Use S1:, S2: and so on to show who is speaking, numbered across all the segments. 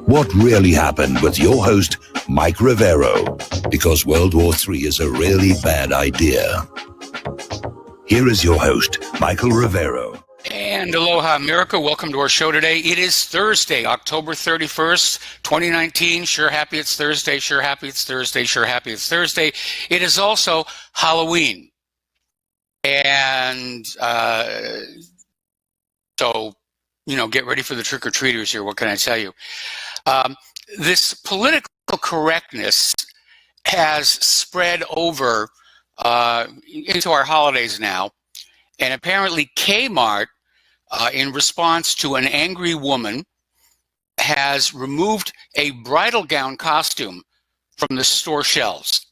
S1: What really happened with your host, Mike Rivero, because World War III is a really bad idea. Here is your host, Michael Rivero.
S2: And aloha, America. Welcome to our show today. It is Thursday, October 31st, 2019. Sure happy it's Thursday. Sure happy it's Thursday. Sure happy it's Thursday. It is also Halloween. And so, get ready for the trick-or-treaters here. What can I tell you? This political correctness has spread over into our holidays now. And apparently Kmart, in response to an angry woman, has removed a bridal gown costume from the store shelves.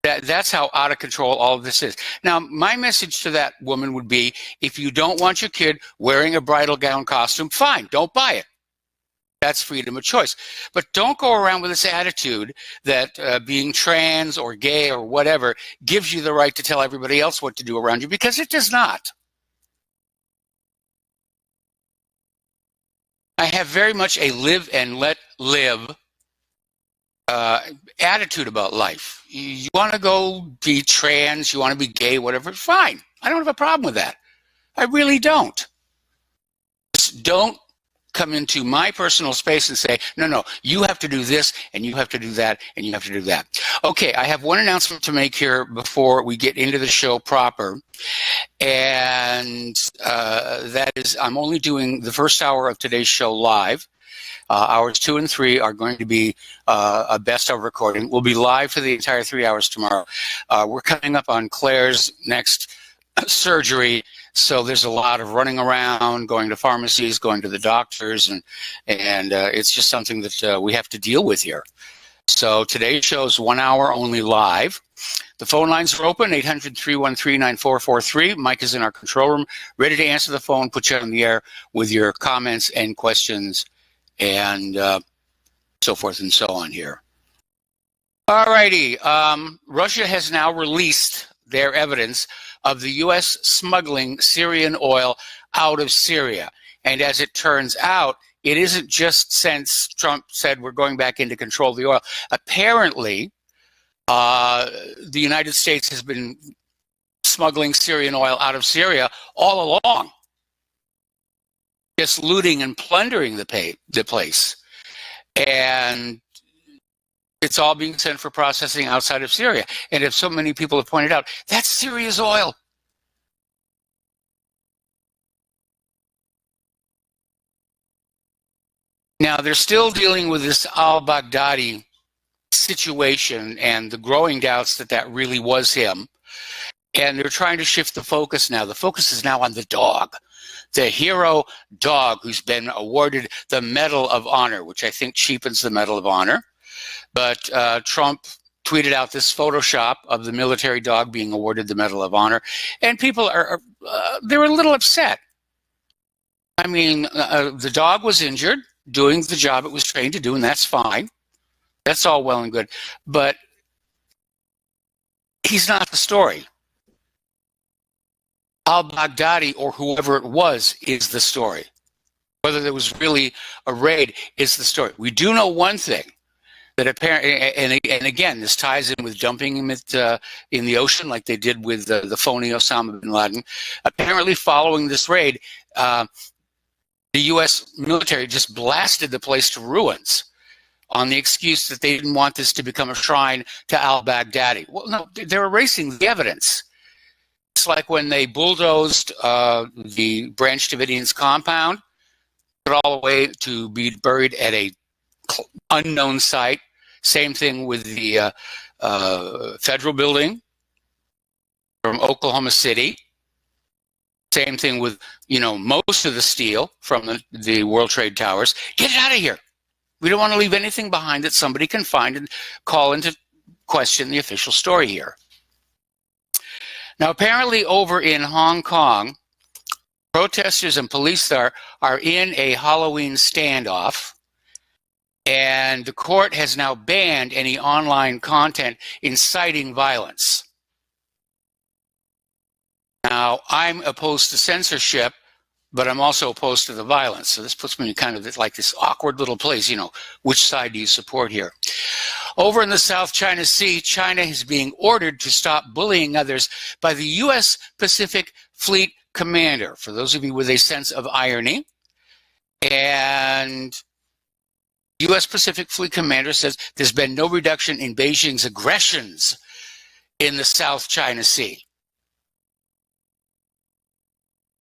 S2: That's how out of control all of this is. Now, my message to that woman would be, if you don't want your kid wearing a bridal gown costume, fine, don't buy it. That's freedom of choice. But don't go around with this attitude that being trans or gay or whatever gives you the right to tell everybody else what to do around you, because it does not. I have very much a live and let live attitude about life. You want to go be trans, you want to be gay, whatever, fine. I don't have a problem with that. I really don't. Just don't come into my personal space and say, no, you have to do this, and you have to do that, and you have to do that. Okay, I have one announcement to make here before we get into the show proper, and that is I'm only doing the first hour of today's show live. Hours 2 and 3 are going to be a best of recording. We'll be live for the entire 3 hours tomorrow. We're coming up on Claire's next surgery, so there's a lot of running around, going to pharmacies, going to the doctors, and it's just something that we have to deal with here. So today's show is 1 hour only live. The phone lines are open, 800-313-9443. Mike is in our control room, ready to answer the phone, put you on the air with your comments and questions and so forth and so on here. All righty. Russia has now released their evidence of the U.S. smuggling Syrian oil out of Syria. And as it turns out, it isn't just since Trump said we're going back into control of the oil. Apparently, the United States has been smuggling Syrian oil out of Syria all along, just looting and plundering the place. And it's all being sent for processing outside of Syria. And if so many people have pointed out, that's Syria's oil. Now, they're still dealing with this al-Baghdadi situation and the growing doubts that that really was him. And they're trying to shift the focus now. The focus is now on the dog, the hero dog who's been awarded the Medal of Honor, which I think cheapens the Medal of Honor. But Trump tweeted out this Photoshop of the military dog being awarded the Medal of Honor, and people they're a little upset. I mean, the dog was injured, doing the job it was trained to do, and that's fine. That's all well and good. But he's not the story. Al-Baghdadi, or whoever it was, is the story. Whether there was really a raid is the story. We do know one thing. That apparently, and again, this ties in with dumping him in the ocean like they did with the phony Osama bin Laden. Apparently, following this raid, the U.S. military just blasted the place to ruins on the excuse that they didn't want this to become a shrine to al-Baghdadi. Well, no, they're erasing the evidence. It's like when they bulldozed the Branch Davidians compound, put all the way to be buried at a unknown site. Same thing with the federal building from Oklahoma City. Same thing with, most of the steel from the World Trade Towers. Get it out of here. We don't want to leave anything behind that somebody can find and call into question the official story here. Now, apparently over in Hong Kong, protesters and police there are in a Halloween standoff. And the court has now banned any online content inciting violence. Now, I'm opposed to censorship but I'm also opposed to the violence. So this puts me in kind of like this awkward little place, which side do you support here? Over in the South China Sea, China is being ordered to stop bullying others by the U.S. Pacific Fleet Commander, for those of you with a sense of irony. And U.S. Pacific Fleet Commander says there's been no reduction in Beijing's aggressions in the South China Sea.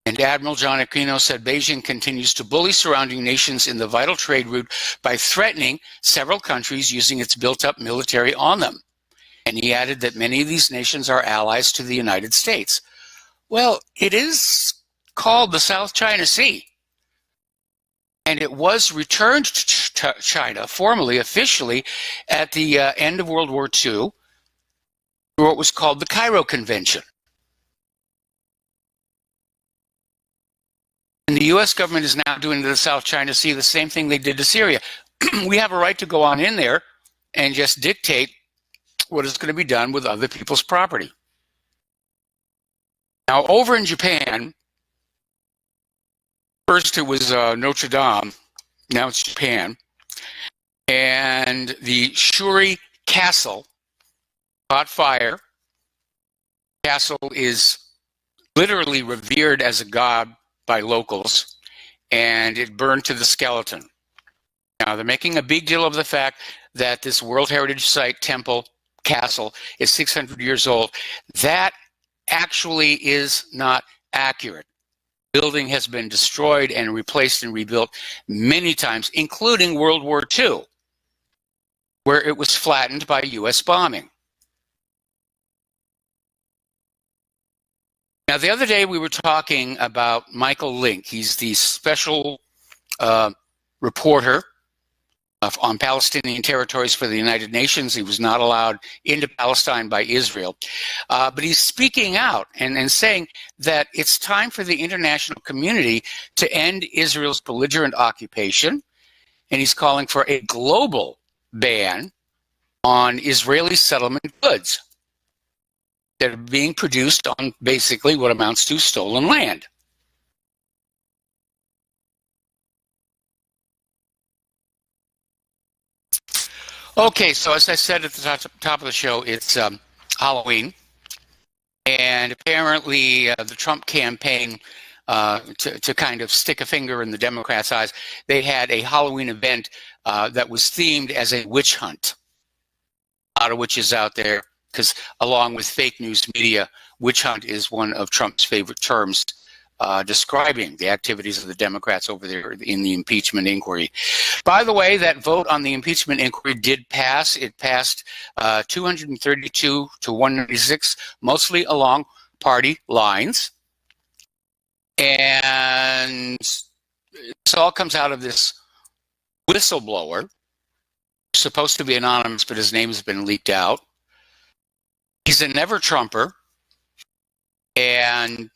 S2: And Admiral John Aquino said Beijing continues to bully surrounding nations in the vital trade route by threatening several countries using its built-up military on them. And he added that many of these nations are allies to the United States. Well, it is called the South China Sea. And it was returned to China formally, officially, at the end of World War II, through what was called the Cairo Convention. And the U.S. government is now doing to the South China Sea the same thing they did to Syria. We have a right to go on in there and just dictate what is going to be done with other people's property. Now, over in Japan, first it was Notre Dame, now it's Japan, and the Shuri Castle caught fire. The castle is literally revered as a god by locals, and it burned to the skeleton. Now, they're making a big deal of the fact that this World Heritage Site temple castle is 600 years old. That actually is not accurate. The building has been destroyed and replaced and rebuilt many times, including World War II, where it was flattened by U.S. bombing. Now, the other day we were talking about Michael Link. He's the special reporter on Palestinian territories for the United Nations. He was not allowed into Palestine by Israel. But he's speaking out and saying that it's time for the international community to end Israel's belligerent occupation. And he's calling for a global ban on Israeli settlement goods that are being produced on basically what amounts to stolen land. Okay, so as I said at the top of the show, it's Halloween. And apparently the Trump campaign, to kind of stick a finger in the Democrats' eyes, they had a Halloween event that was themed as a witch hunt. A lot of witches out there, because along with fake news media, witch hunt is one of Trump's favorite terms describing the activities of the Democrats over there in the impeachment inquiry. By the way, that vote on the impeachment inquiry did pass. It passed 232 to 196, mostly along party lines. And this all comes out of this whistleblower, supposed to be anonymous, but his name has been leaked out. He's a never-Trumper, and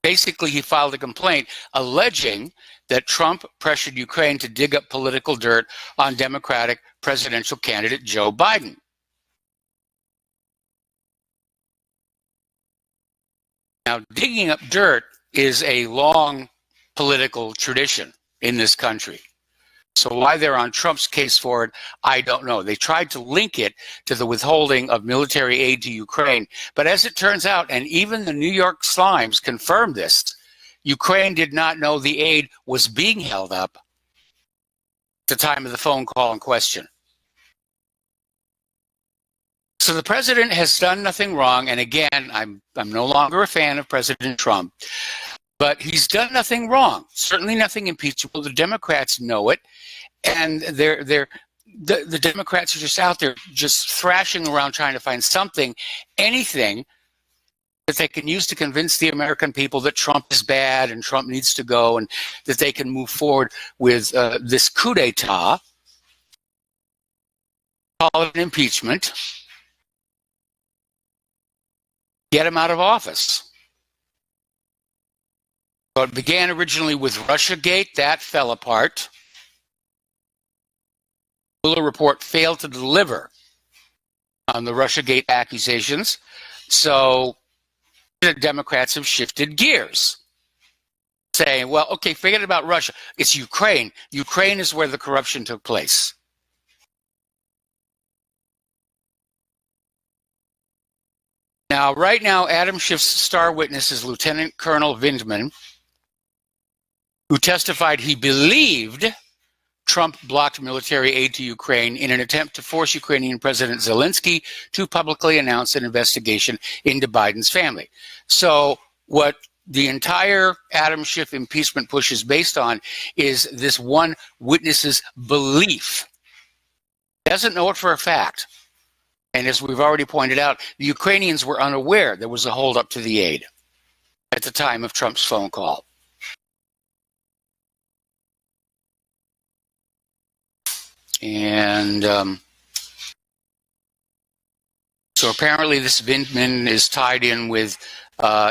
S2: basically he filed a complaint alleging that Trump pressured Ukraine to dig up political dirt on Democratic presidential candidate Joe Biden. Now, digging up dirt is a long political tradition in this country. So why they're on Trump's case for it, I don't know. They tried to link it to the withholding of military aid to Ukraine. But as it turns out, and even the New York Slimes confirmed this, Ukraine did not know the aid was being held up at the time of the phone call in question. So the president has done nothing wrong. And again, I'm no longer a fan of President Trump. But he's done nothing wrong, certainly nothing impeachable. The Democrats know it, and the Democrats are just out there just thrashing around trying to find something, anything that they can use to convince the American people that Trump is bad and Trump needs to go and that they can move forward with this coup d'etat, call it an impeachment, get him out of office. So it began originally with Russiagate. That fell apart. The Mueller report failed to deliver on the Russiagate accusations. So The Democrats have shifted gears, saying, well, okay, forget about Russia. It's Ukraine. Ukraine is where the corruption took place. Now, right now, Adam Schiff's star witness is Lieutenant Colonel Vindman, who testified he believed Trump blocked military aid to Ukraine in an attempt to force Ukrainian President Zelensky to publicly announce an investigation into Biden's family. So what the entire Adam Schiff impeachment push is based on is this one witness's belief. He doesn't know it for a fact. And as we've already pointed out, the Ukrainians were unaware there was a holdup to the aid at the time of Trump's phone call. And so apparently this Vindman is tied in with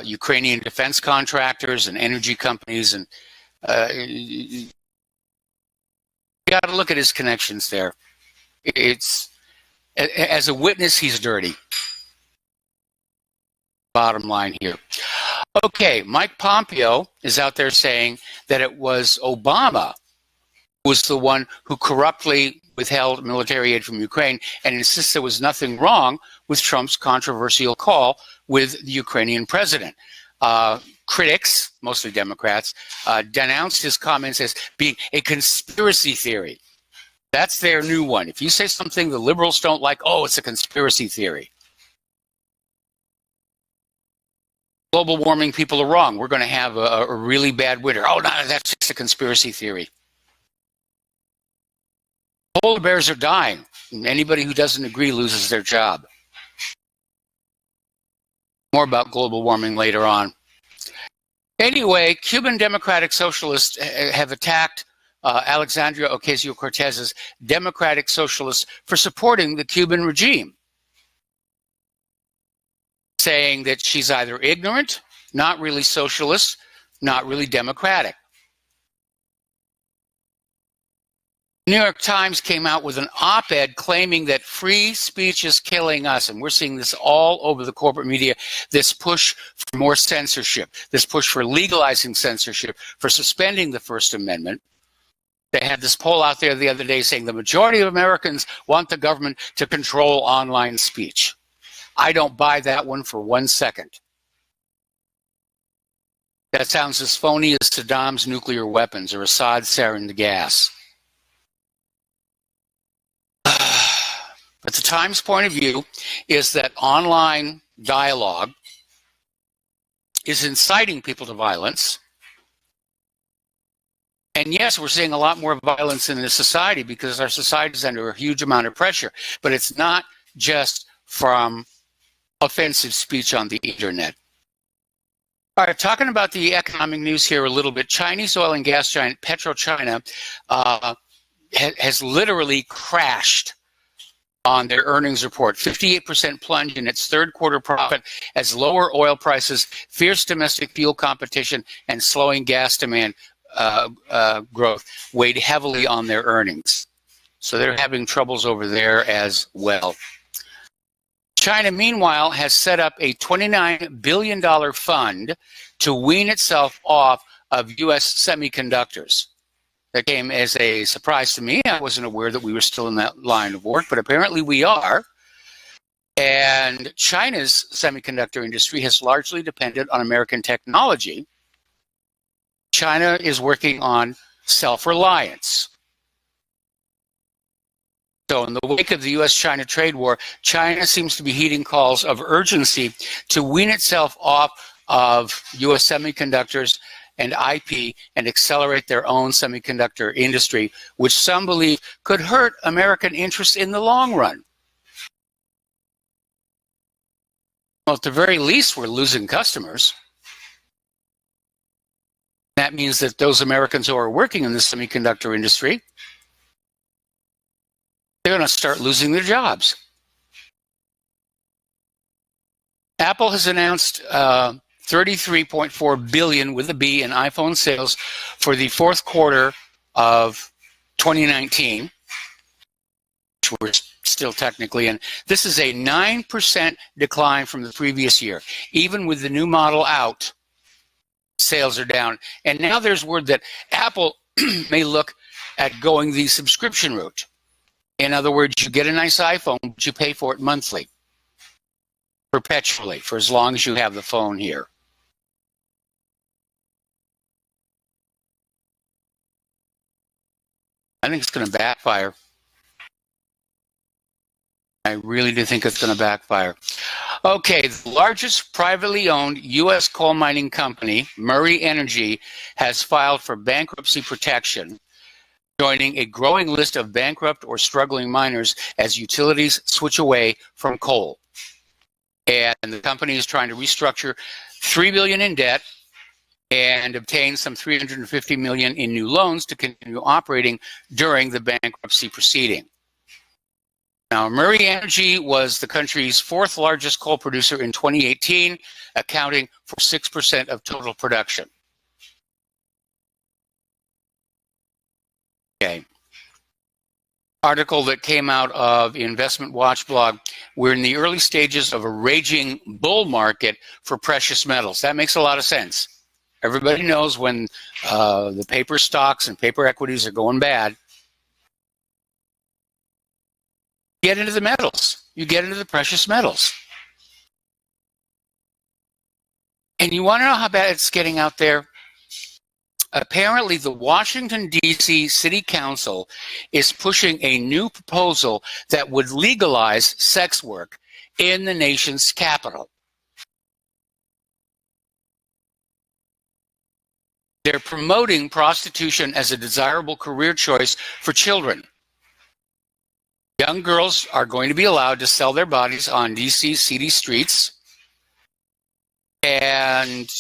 S2: Ukrainian defense contractors and energy companies. And you got to look at his connections there. It's, as a witness, he's dirty. Bottom line here. Okay, Mike Pompeo is out there saying that it was Obama who was the one who corruptly withheld military aid from Ukraine and insists there was nothing wrong with Trump's controversial call with the Ukrainian president. Critics, mostly Democrats, denounced his comments as being a conspiracy theory. That's their new one. If you say something the liberals don't like, oh, it's a conspiracy theory. Global warming people are wrong. We're going to have a really bad winter. Oh, no, that's just a conspiracy theory. Polar bears are dying. Anybody who doesn't agree loses their job. More about global warming later on. Anyway, Cuban Democratic Socialists have attacked Alexandria Ocasio-Cortez's Democratic Socialists for supporting the Cuban regime, saying that she's either ignorant, not really socialist, not really democratic. The New York Times came out with an op-ed claiming that free speech is killing us, and we're seeing this all over the corporate media, this push for more censorship, this push for legalizing censorship, for suspending the First Amendment. They had this poll out there the other day saying the majority of Americans want the government to control online speech. I don't buy that one for 1 second. That sounds as phony as Saddam's nuclear weapons or Assad's sarin gas. But the Times' point of view is that online dialogue is inciting people to violence. And yes, we're seeing a lot more violence in this society because our society is under a huge amount of pressure. But it's not just from offensive speech on the internet. All right, talking about the economic news here a little bit. Chinese oil and gas giant PetroChina has literally crashed on their earnings report. 58% plunge in its third quarter profit as lower oil prices, fierce domestic fuel competition, and slowing gas demand growth weighed heavily on their earnings. So they're having troubles over there as well. China, meanwhile, has set up a $29 billion fund to wean itself off of U.S. semiconductors. That came as a surprise to me. I wasn't aware that we were still in that line of work, but apparently we are. And China's semiconductor industry has largely depended on American technology. China is working on self-reliance. So in the wake of the U.S.-China trade war, China seems to be heeding calls of urgency to wean itself off of U.S. semiconductors and IP and accelerate their own semiconductor industry, which some believe could hurt American interests in the long run. Well, at the very least, we're losing customers. That means that those Americans who are working in the semiconductor industry, they're going to start losing their jobs. Apple has announced $33.4 billion with a B in iPhone sales for the fourth quarter of 2019, which we're still technically, and this is a 9% decline from the previous year. Even with the new model out, sales are down. And now there's word that Apple may look at going the subscription route. In other words, you get a nice iPhone, but you pay for it monthly, perpetually, for as long as you have the phone here. I think it's going to backfire. I really do think it's going to backfire. Okay, the largest privately owned U.S. coal mining company, Murray Energy, has filed for bankruptcy protection, joining a growing list of bankrupt or struggling miners as utilities switch away from coal. And the company is trying to restructure $3 billion in debt and obtain some $350 million in new loans to continue operating during the bankruptcy proceeding. Now, Murray Energy was the country's fourth largest coal producer in 2018, accounting for 6% of total production. Okay. Article that came out of Investment Watch blog. We're in the early stages of a raging bull market for precious metals. That makes a lot of sense. Everybody knows when the paper stocks and paper equities are going bad, you get into the metals. You get into the precious metals. And you want to know how bad it's getting out there? Apparently, the Washington, D.C. City Council is pushing a new proposal that would legalize sex work in the nation's capital. They're promoting prostitution as a desirable career choice for children. Young girls are going to be allowed to sell their bodies on D.C. city streets. And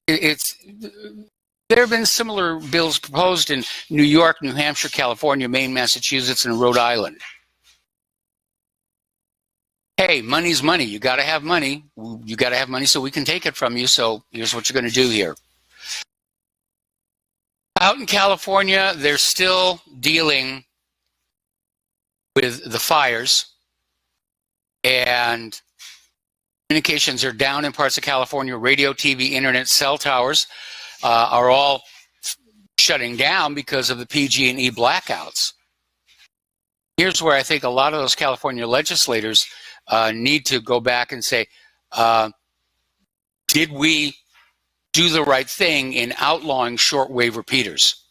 S2: there have been similar bills proposed in New York, New Hampshire, California, Maine, Massachusetts, and Rhode Island. Hey, money's money. You got to have money. You got to have money so we can take it from you. So here's what you're going to do here. Out in California, they're still dealing with the fires, and communications are down in parts of California. Radio, TV, internet, cell towers are all shutting down because of the PG&E blackouts. Here's where I think a lot of those California legislators need to go back and say, did we do the right thing in outlawing shortwave repeaters?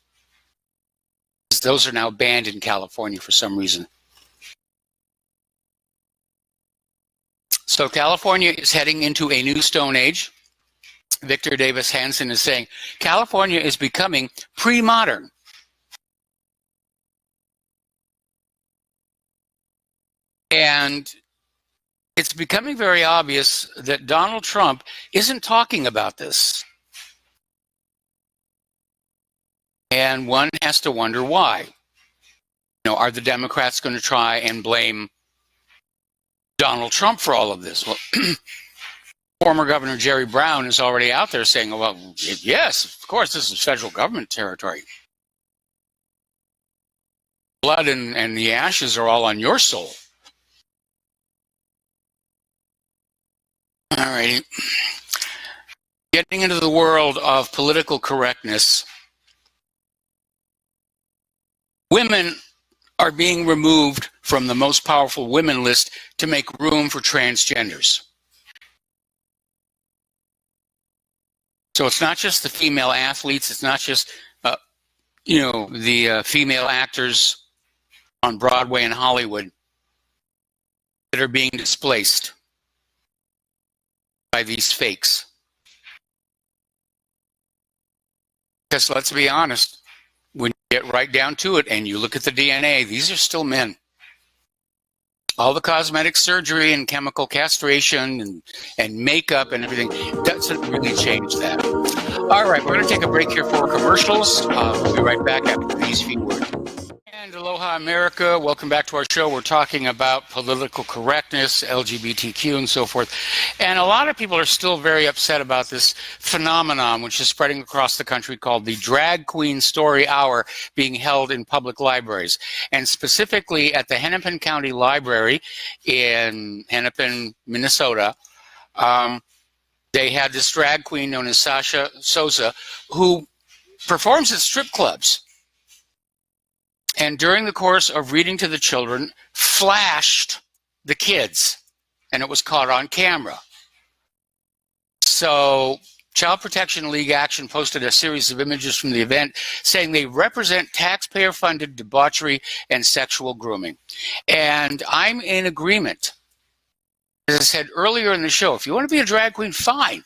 S2: Those are now banned in California for some reason. So California is heading into a new Stone Age. Victor Davis Hanson is saying, California is becoming pre-modern. And it's becoming very obvious that Donald Trump isn't talking about this. And one has to wonder why. You know, are the Democrats going to try and blame Donald Trump for all of this? Well, former Governor Jerry Brown is already out there saying, well, yes, of course, this is federal government territory. Blood and the ashes are all on your soul. All righty. Getting into the world of political correctness, women are being removed from the most powerful women list to make room for transgenders. So it's not just the female athletes, it's not just, the female actors on Broadway and Hollywood that are being displaced by these fakes. Because let's be honest, when you get right down to it and you look at the DNA, these are still men. All the cosmetic surgery and chemical castration and makeup and everything doesn't really change that. All right, we're going to take a break here for commercials. We'll be right back after these few words. And aloha America. Welcome back to our show. We're talking about political correctness, LGBTQ, and so forth. And a lot of people are still very upset about this phenomenon, which is spreading across the country, called the Drag Queen Story Hour, being held in public libraries. And specifically at the Hennepin County Library in Hennepin, Minnesota, they had this drag queen known as Sasha Souza, who performs at strip clubs. And during the course of reading to the children, flashed the kids, and it was caught on camera. So Child Protection League Action posted a series of images from the event saying they represent taxpayer-funded debauchery and sexual grooming. And I'm in agreement. As I said earlier in the show, if you want to be a drag queen, fine.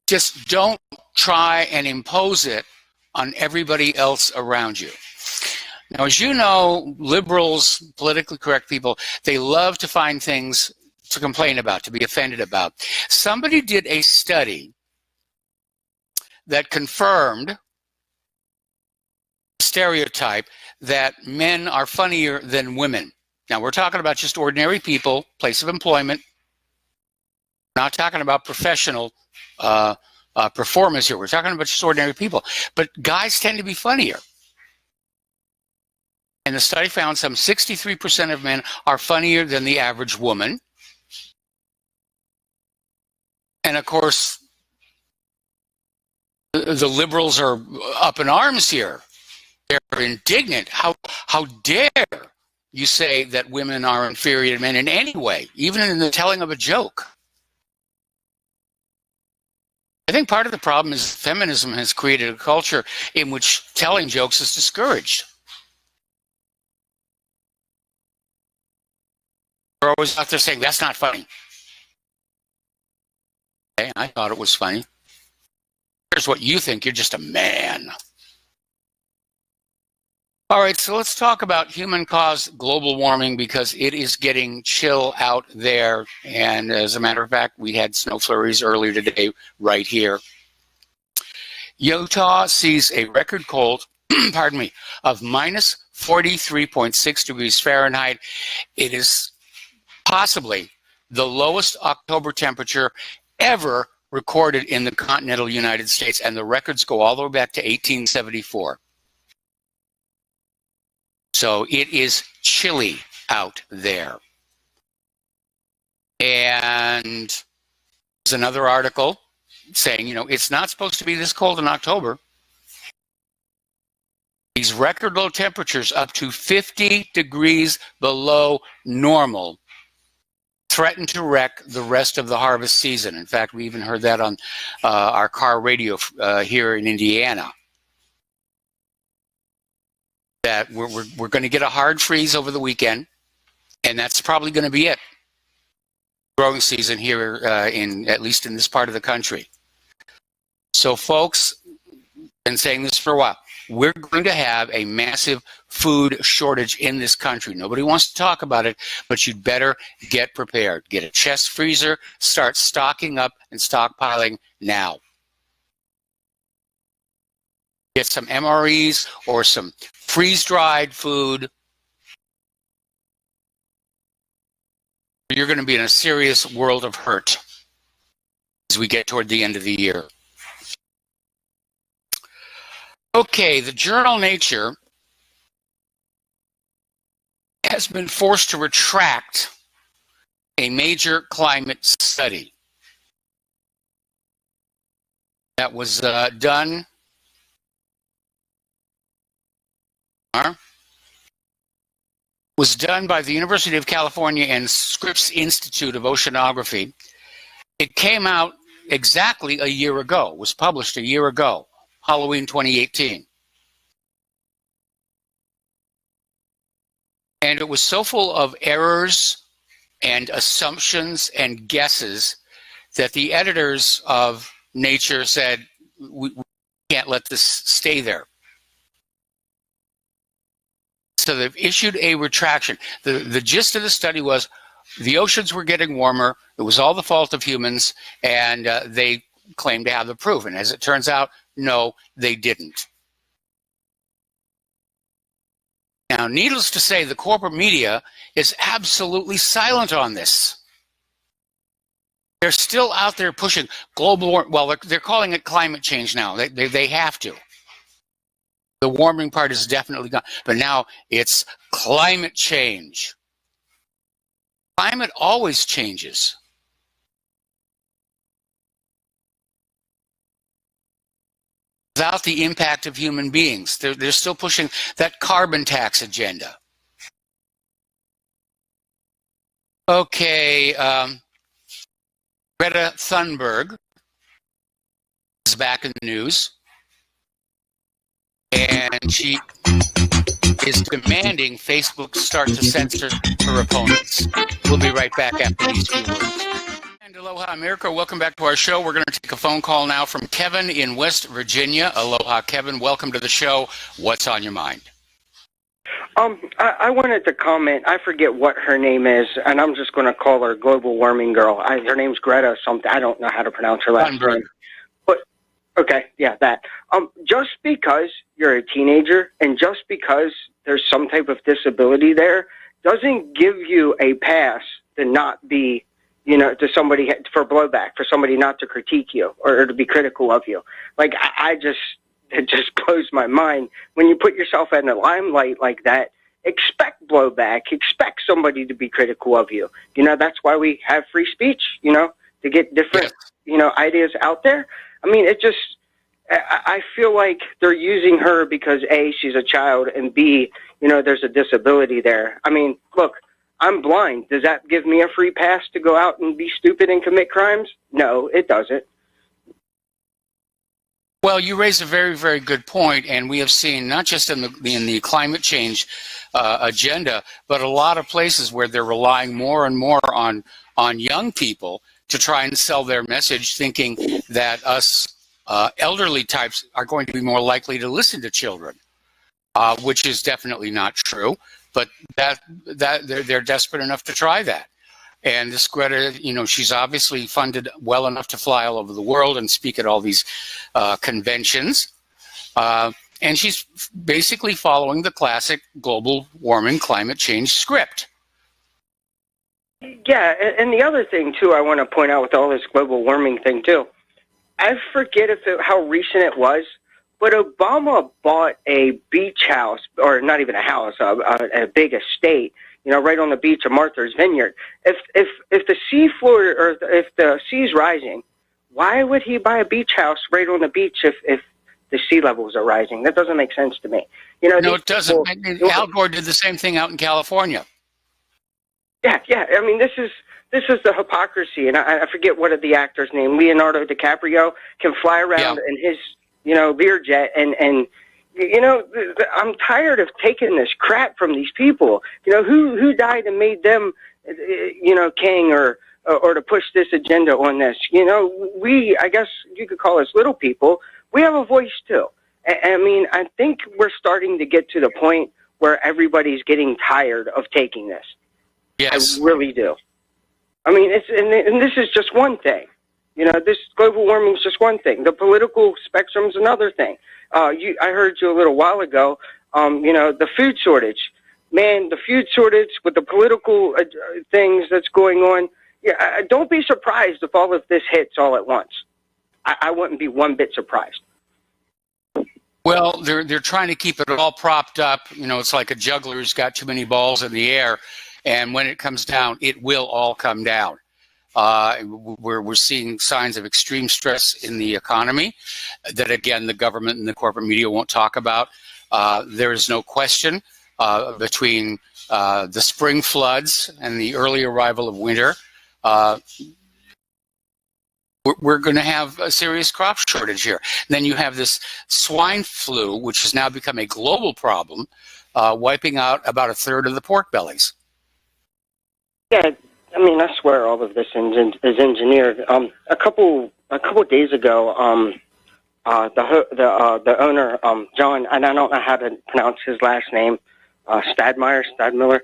S2: Just don't try and impose it on everybody else around you. Now, as you know, liberals, politically correct people, they love to find things to complain about, to be offended about. Somebody did a study that confirmed the stereotype that men are funnier than women. Now, we're talking about just ordinary people, place of employment. We're not talking about professional performers here. We're talking about just ordinary people. But guys tend to be funnier. And the study found some 63% of men are funnier than the average woman. And of course, the liberals are up in arms here. They're indignant. How dare you say that women are inferior to men in any way, even in the telling of a joke? I think part of the problem is feminism has created a culture in which telling jokes is discouraged. They're always out there saying, that's not funny. Hey, I thought it was funny. Here's what you think. You're just a man. All right, so let's talk about human-caused global warming, because it is getting chill out there. And as a matter of fact, we had snow flurries earlier today right here. Utah sees a record cold, pardon me, of minus 43.6 degrees Fahrenheit. It is possibly the lowest October temperature ever recorded in the continental United States, and the records go all the way back to 1874. So it is chilly out there. And there's another article saying, you know, it's not supposed to be this cold in October. These record low temperatures up to 50 degrees below normal threaten to wreck the rest of the harvest season. In fact, we even heard that on our car radio here in Indiana. That we're going to get a hard freeze over the weekend, and that's probably going to be it. Growing season here at least in this part of the country. So folks, been saying this for a while, we're going to have a massive food shortage in this country. Nobody wants to talk about it, but you'd better get prepared. Get a chest freezer, start stocking up and stockpiling now. Get some MREs or some freeze-dried food. You're going to be in a serious world of hurt as we get toward the end of the year. Okay, the journal Nature has been forced to retract a major climate study that was done by the University of California and Scripps Institute of Oceanography. It came out exactly a year ago. It was published a year ago, Halloween 2018. And it was so full of errors and assumptions and guesses that the editors of Nature said, we can't let this stay there. So they've issued a retraction. The gist of the study was the oceans were getting warmer. It was all the fault of humans, and they claimed to have the proof. And as it turns out, no, they didn't. Now, needless to say, the corporate media is absolutely silent on this. They're still out there pushing global warming. Well, they're calling it climate change now. They have to. The warming part is definitely gone. But now it's climate change. Climate always changes. Without the impact of human beings. They're still pushing that carbon tax agenda. Okay, Greta Thunberg is back in the news, and she is demanding Facebook start to censor her opponents. We'll be right back after these few words. And aloha, America. Welcome back to our show. We're going to take a phone call now from Kevin in West Virginia. Aloha, Kevin. Welcome to the show. What's on your mind?
S3: I wanted to comment. I forget what her name is, and I'm just going to call her Global Warming Girl. Her name's Greta something. I don't know how to pronounce her last name. But, okay, yeah, that. Just because you're a teenager and just because there's some type of disability there doesn't give you a pass to not be, to somebody, for blowback, for somebody not to critique you or to be critical of you. Like, it just blows my mind. When you put yourself in the limelight like that, expect blowback, expect somebody to be critical of you. That's why we have free speech, to get different, ideas out there. I mean, I feel like they're using her because A, she's a child, and B, there's a disability there. I mean, look, I'm blind. Does that give me a free pass to go out and be stupid and commit crimes? No, it doesn't.
S2: Well, you raise a very, very good point, and we have seen not just in the climate change agenda, but a lot of places where they're relying more and more on young people to try and sell their message, thinking that us elderly types are going to be more likely to listen to children, which is definitely not true. But that they're desperate enough to try that. And this Greta, she's obviously funded well enough to fly all over the world and speak at all these conventions. And she's basically following the classic global warming climate change script.
S3: Yeah, and the other thing, too, I want to point out with all this global warming thing, too. I forget how recent it was, but Obama bought a beach house, or not even a house, a big estate, right on the beach of Martha's Vineyard. If the sea floor, or if the sea's rising, why would he buy a beach house right on the beach if the sea levels are rising? That doesn't make sense to me.
S2: No, it doesn't. Al Gore did the same thing out in California.
S3: Yeah. I mean, this is the hypocrisy, and I forget what the actor's name, Leonardo DiCaprio, can fly around in his Learjet, and I'm tired of taking this crap from these people. Who died and made them, king or to push this agenda on this? I guess you could call us little people. We have a voice too. I mean, I think we're starting to get to the point where everybody's getting tired of taking this.
S2: Yes,
S3: I really do. I mean, and this is just one thing. This global warming is just one thing. The political spectrum is another thing. I heard you a little while ago, the food shortage. Man, the food shortage with the political things that's going on. Yeah, don't be surprised if all of this hits all at once. I wouldn't be one bit surprised.
S2: Well, they're trying to keep it all propped up. It's like a juggler who's got too many balls in the air, and when it comes down, it will all come down. We're seeing signs of extreme stress in the economy that, again, the government and the corporate media won't talk about. There is no question between the spring floods and the early arrival of winter, we're going to have a serious crop shortage here. And then you have this swine flu, which has now become a global problem, wiping out about a third of the pork bellies. Yeah.
S3: I mean, I swear all of this is engineered. A couple days ago, the owner, John, and I don't know how to pronounce his last name, Stadmiller,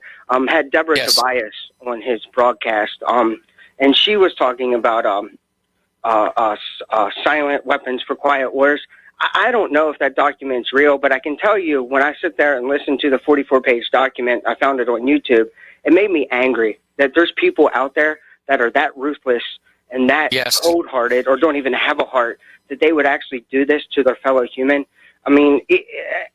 S3: had Deborah Tobias on his broadcast, and she was talking about silent weapons for quiet wars. I don't know if that document's real, but I can tell you when I sit there and listen to the 44-page document, I found it on YouTube, it made me angry that there's people out there that are that ruthless and that cold-hearted or don't even have a heart that they would actually do this to their fellow human. I mean,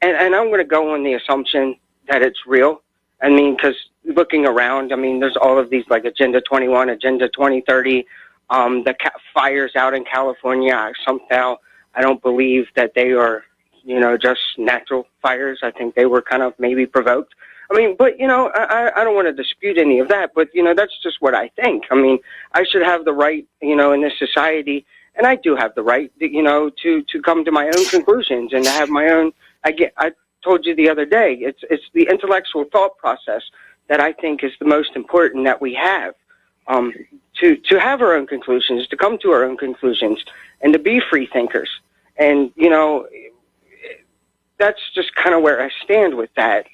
S3: and I'm going to go on the assumption that it's real. I mean, because looking around, I mean, there's all of these like Agenda 21, Agenda 2030, the fires out in California. Somehow, I don't believe that they are, you know, just natural fires. I think they were kind of maybe provoked. I mean, but, you know, I don't want to dispute any of that, but, you know, that's just what I think. I mean, I should have the right, you know, in this society, and I do have the right, you know, to come to my own conclusions and to have my own, I told you the other day, it's the intellectual thought process that I think is the most important that we have, to have our own conclusions, to come to our own conclusions, and to be free thinkers. And, you know, that's just kind of where I stand with that.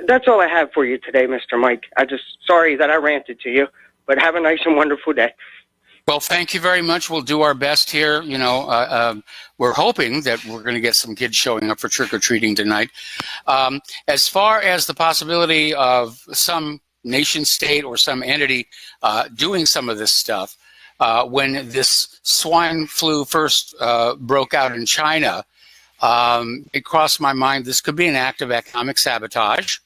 S3: That's all I have for you today, Mr. Mike. Sorry that I ranted to you, but have a nice and wonderful day.
S2: Well, thank you very much. We'll do our best here. You know, we're hoping that we're going to get some kids showing up for trick-or-treating tonight. As far as the possibility of some nation state or some entity doing some of this stuff, when this swine flu first broke out in China, it crossed my mind this could be an act of economic sabotage,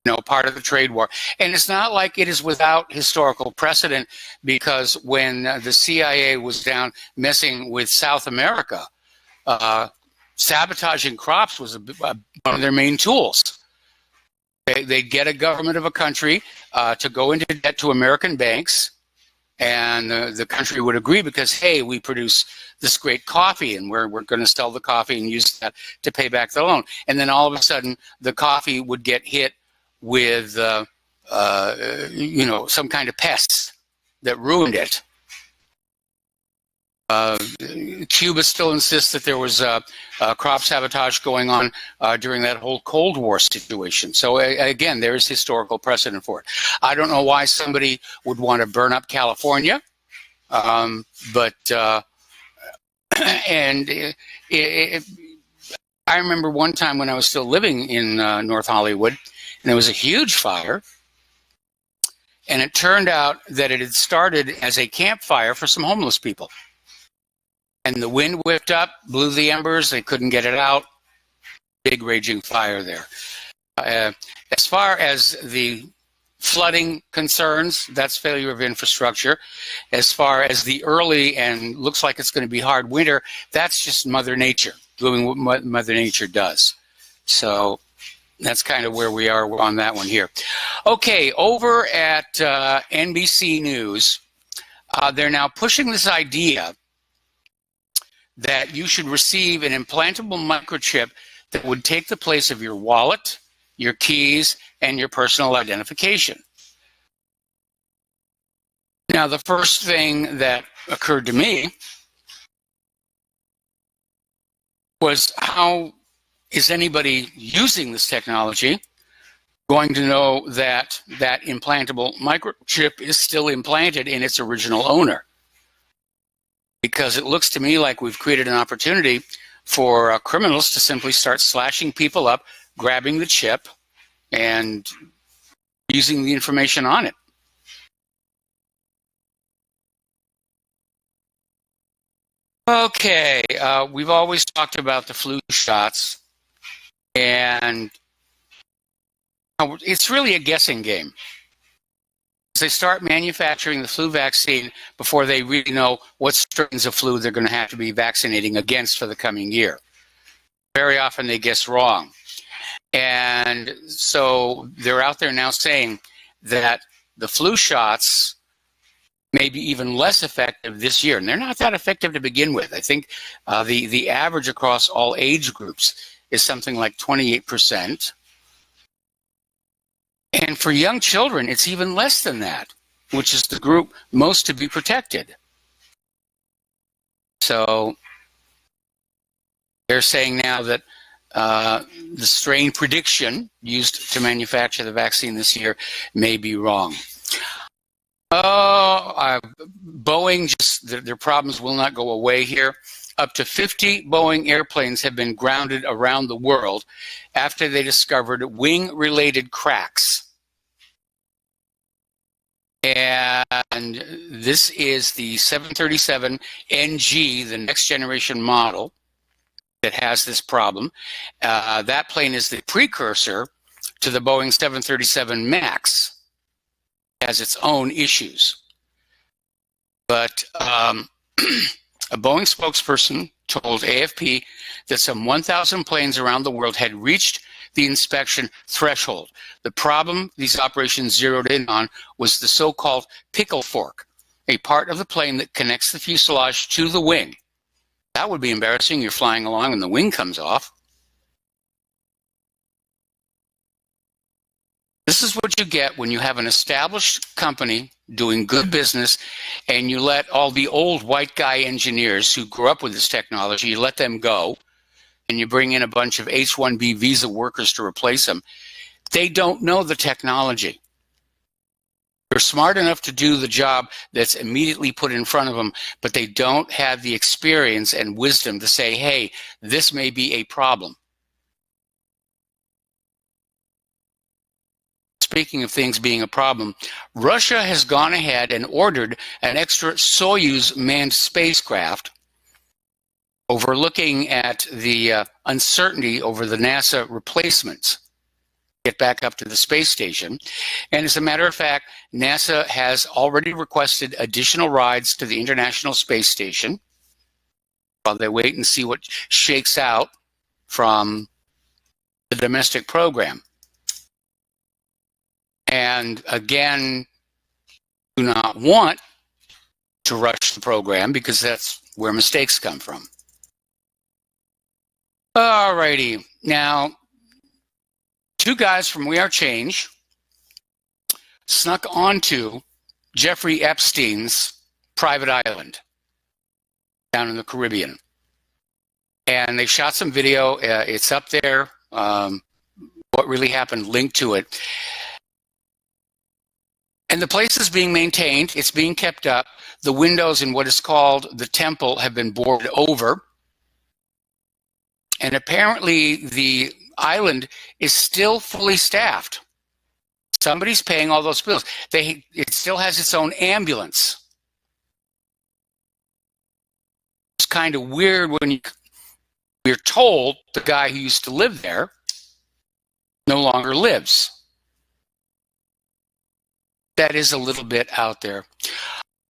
S2: you know, part of the trade war. And it's not like it is without historical precedent, because when the CIA was down messing with South America, sabotaging crops was one of their main tools. They'd get a government of a country to go into debt to American banks, and the country would agree because, hey, we produce this great coffee, and we're going to sell the coffee and use that to pay back the loan. And then all of a sudden, the coffee would get hit with, you know, some kind of pests that ruined it. Cuba still insists that there was crop sabotage going on during that whole Cold War situation. So again, there is historical precedent for it. I don't know why somebody would want to burn up California, but and I remember one time when I was still living in North Hollywood, and there was a huge fire, and it turned out that it had started as a campfire for some homeless people. And the wind whipped up, blew the embers, they couldn't get it out. Big raging fire there. As far as the flooding concerns, that's failure of infrastructure. As far as the early and looks like it's going to be hard winter, that's just Mother Nature, doing what Mother Nature does. So that's kind of where we are on that one here. Okay, over at NBC News, they're now pushing this idea that you should receive an implantable microchip that would take the place of your wallet, your keys, and your personal identification. Now, the first thing that occurred to me was, how is anybody using this technology going to know that that implantable microchip is still implanted in its original owner? Because it looks to me like we've created an opportunity for criminals to simply start slashing people up, grabbing the chip, and using the information on it. Okay, we've always talked about the flu shots, and it's really a guessing game. They start manufacturing the flu vaccine before they really know what strains of flu they're going to have to be vaccinating against for the coming year. Very often they guess wrong. And so they're out there now saying that the flu shots may be even less effective this year. And they're not that effective to begin with. I think the average across all age groups is something like 28%. And for young children, it's even less than that, which is the group most to be protected. So they're saying now that the strain prediction used to manufacture the vaccine this year may be wrong. Boeing, just their problems will not go away here. Up to 50 Boeing airplanes have been grounded around the world after they discovered wing-related cracks. And this is the 737 NG, the next generation model that has this problem. That plane is the precursor to the Boeing 737 MAX. It has its own issues. But a Boeing spokesperson told AFP that some 1,000 planes around the world had reached the inspection threshold. The problem these operations zeroed in on was the so-called pickle fork, a part of the plane that connects the fuselage to the wing. That would be embarrassing. You're flying along and the wing comes off. This is what you get when you have an established company doing good business and you let all the old white guy engineers who grew up with this technology, you let them go, and you bring in a bunch of H-1B visa workers to replace them. They don't know the technology. They're smart enough to do the job that's immediately put in front of them, but they don't have the experience and wisdom to say, hey, this may be a problem. Speaking of things being a problem, Russia has gone ahead and ordered an extra Soyuz manned spacecraft overlooking at the uncertainty over the NASA replacements. Get back up to the space station. And as a matter of fact, NASA has already requested additional rides to the International Space Station while they wait and see what shakes out from the domestic program. And again, do not want to rush the program because that's where mistakes come from. Alrighty, now, two guys from We Are Change snuck onto Jeffrey Epstein's private island down in the Caribbean. And they shot some video. It's up there. What really happened, linked to it. And the place is being maintained. It's being kept up. The windows in what is called the temple have been boarded over. And apparently the island is still fully staffed. Somebody's paying all those bills. It still has its own ambulance. It's kind of weird when we're told the guy who used to live there no longer lives. That is a little bit out there.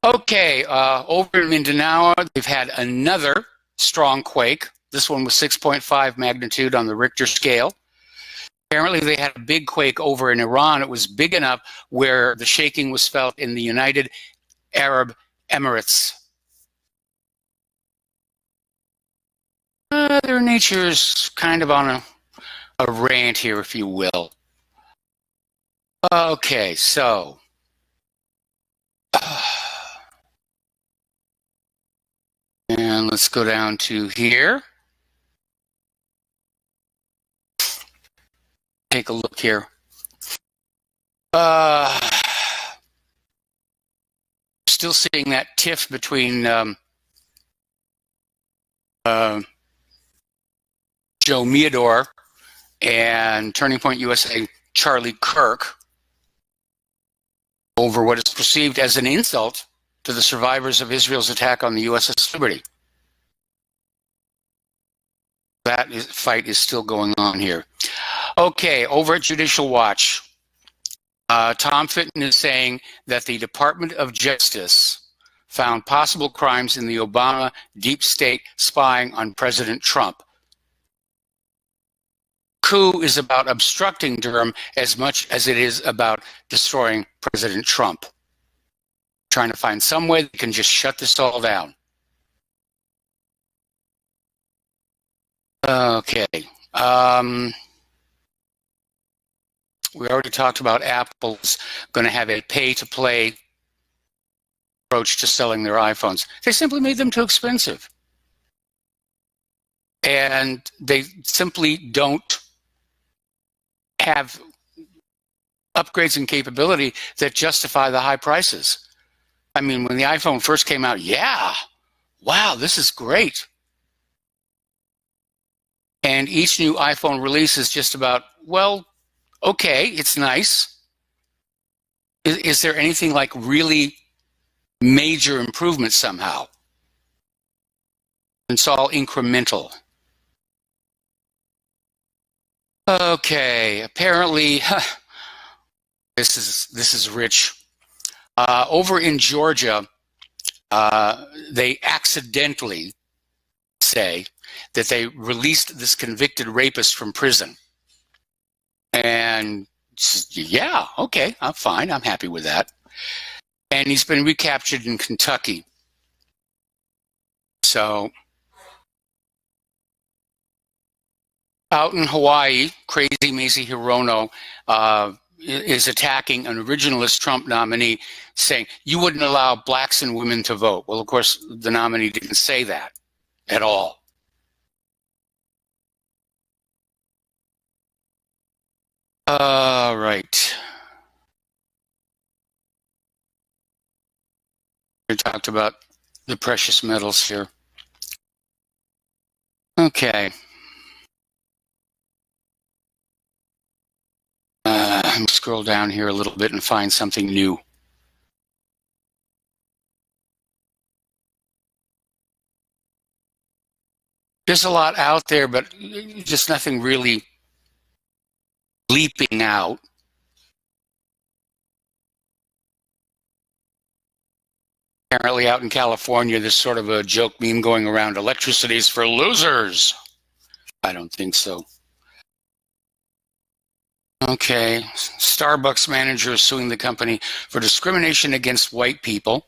S2: Okay, over in Mindanao, they've had another strong quake. This one was 6.5 magnitude on the Richter scale. Apparently they had a big quake over in Iran. It was big enough where the shaking was felt in the United Arab Emirates. Their nature's kind of on a rant here, if you will. Okay, so and let's go down to here. Take a look here. Still seeing that tiff between Joe Meador and Turning Point USA Charlie Kirk over what is perceived as an insult to the survivors of Israel's attack on the USS Liberty. That fight is still going on here. Okay, over at Judicial Watch, Tom Fitton is saying that the Department of Justice found possible crimes in the Obama deep state spying on President Trump. Coup is about obstructing Durham as much as it is about destroying President Trump. Trying to find some way that can just shut this all down. Okay. We already talked about Apple's going to have a pay-to-play approach to selling their iPhones. They simply made them too expensive. And they simply don't have upgrades and capability that justify the high prices. I mean, when the iPhone first came out, yeah, wow, this is great. And each new iPhone release is just about, well, okay, it's nice. Is there anything like really major improvement somehow? It's all incremental. Okay, apparently, this is rich. Over in Georgia, they accidentally say that they released this convicted rapist from prison. And yeah, okay, I'm fine. I'm happy with that. And he's been recaptured in Kentucky. So out in Hawaii, crazy Mazie Hirono is attacking an originalist Trump nominee, saying, you wouldn't allow blacks and women to vote. Well, of course, the nominee didn't say that at all. All right. We talked about the precious metals here. Okay. Scroll down here a little bit and find something new. There's a lot out there, but just nothing really leaping out. Apparently out in California, there's sort of a joke meme going around, electricity's for losers. I don't think so. Okay, Starbucks manager is suing the company for discrimination against white people.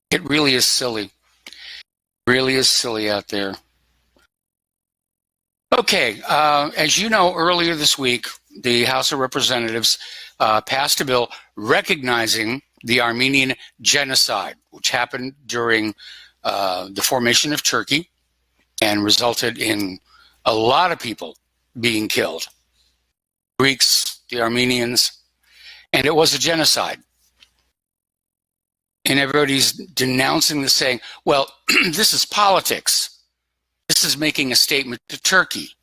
S2: It really is silly. Really is silly out there. Okay, as you know, earlier this week, the House of Representatives passed a bill recognizing the Armenian genocide, which happened during the formation of Turkey and resulted in a lot of people being killed. Greeks, the Armenians, and it was a genocide. And everybody's denouncing this, saying, well, this is politics. This is making a statement to Turkey.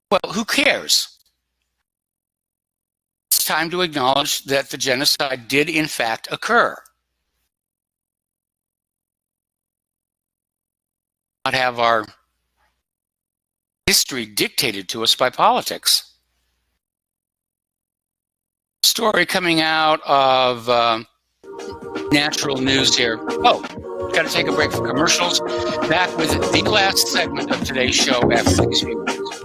S2: Well, who cares? It's time to acknowledge that the genocide did in fact occur. Not have our history dictated to us by politics. Story coming out of Natural News here. Oh, got to take a break for commercials. Back with the last segment of today's show after these few minutes.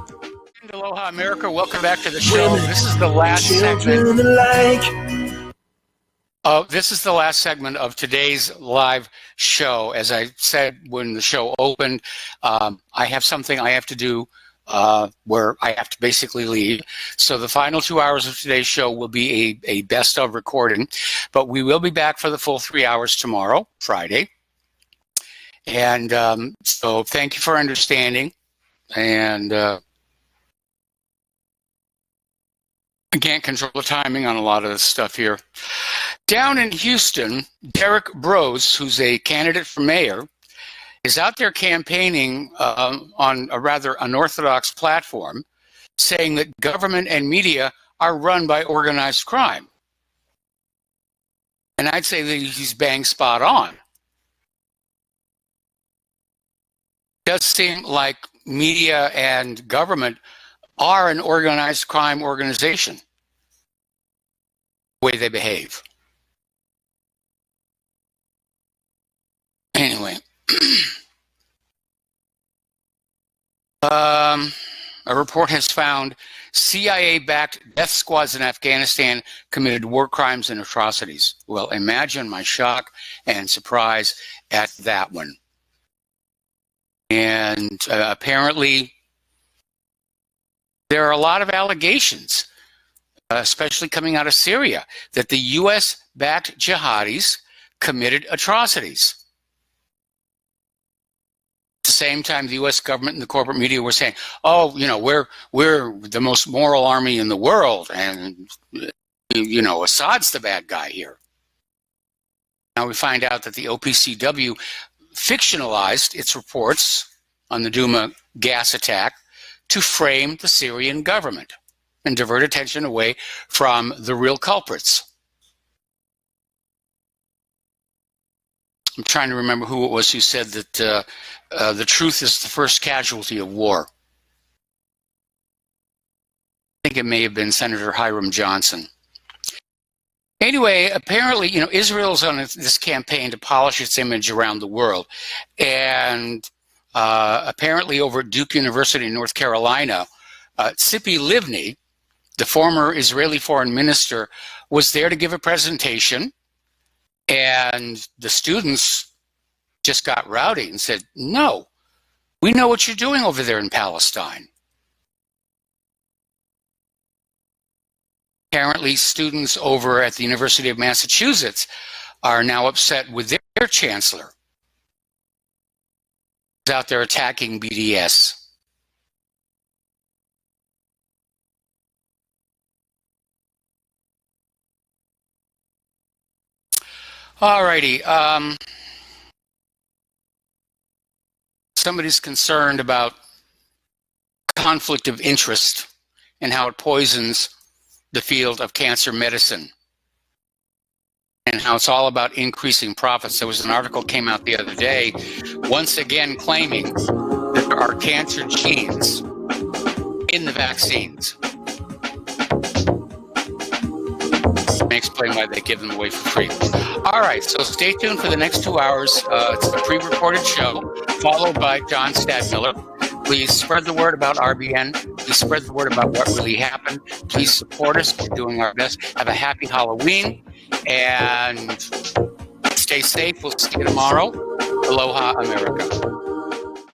S2: Aloha, America. Welcome back to the show. This is the last segment. This is the last segment of today's live show. As I said when the show opened, I have something I have to do where I have to basically leave. So the final 2 hours of today's show will be a best of recording, but we will be back for the full 3 hours tomorrow, Friday. And so thank you for understanding. And I can't control the timing on a lot of this stuff here. Down in Houston, Derek Brose, who's a candidate for mayor, is out there campaigning on a rather unorthodox platform, saying that government and media are run by organized crime. And I'd say that he's bang spot on. It does seem like media and government are an organized crime organization, the way they behave. Anyway, a report has found CIA-backed death squads in Afghanistan committed war crimes and atrocities. Well, imagine my shock and surprise at that one. And apparently, there are a lot of allegations, especially coming out of Syria, that the U.S.-backed jihadis committed atrocities. At the same time, the U.S. government and the corporate media were saying, "Oh, you know, we're the most moral army in the world, and you know, Assad's the bad guy here." Now we find out that the OPCW fictionalized its reports on the Duma gas attack to frame the Syrian government and divert attention away from the real culprits. I'm trying to remember who it was who said that the truth is the first casualty of war. I think it may have been Senator Hiram Johnson. Anyway, apparently, Israel's on this campaign to polish its image around the world. And apparently over at Duke University in North Carolina, Tzipi Livni, the former Israeli foreign minister, was there to give a presentation. And the students just got rowdy and said, no, we know what you're doing over there in Palestine. Apparently, students over at the University of Massachusetts are now upset with their chancellor, who's out there attacking BDS. Alrighty. Somebody's concerned about conflict of interest and how it poisons the field of cancer medicine and how it's all about increasing profits. There was an article came out the other day, once again claiming that there are cancer genes in the vaccines. Let me explain why they give them away for free. All right, so stay tuned for the next 2 hours. It's a pre-recorded show, followed by John Stadmiller. Please spread the word about RBN. Please spread the word about what really happened. Please support us. We're doing our best. Have a happy Halloween and stay safe. We'll see you tomorrow. Aloha, America.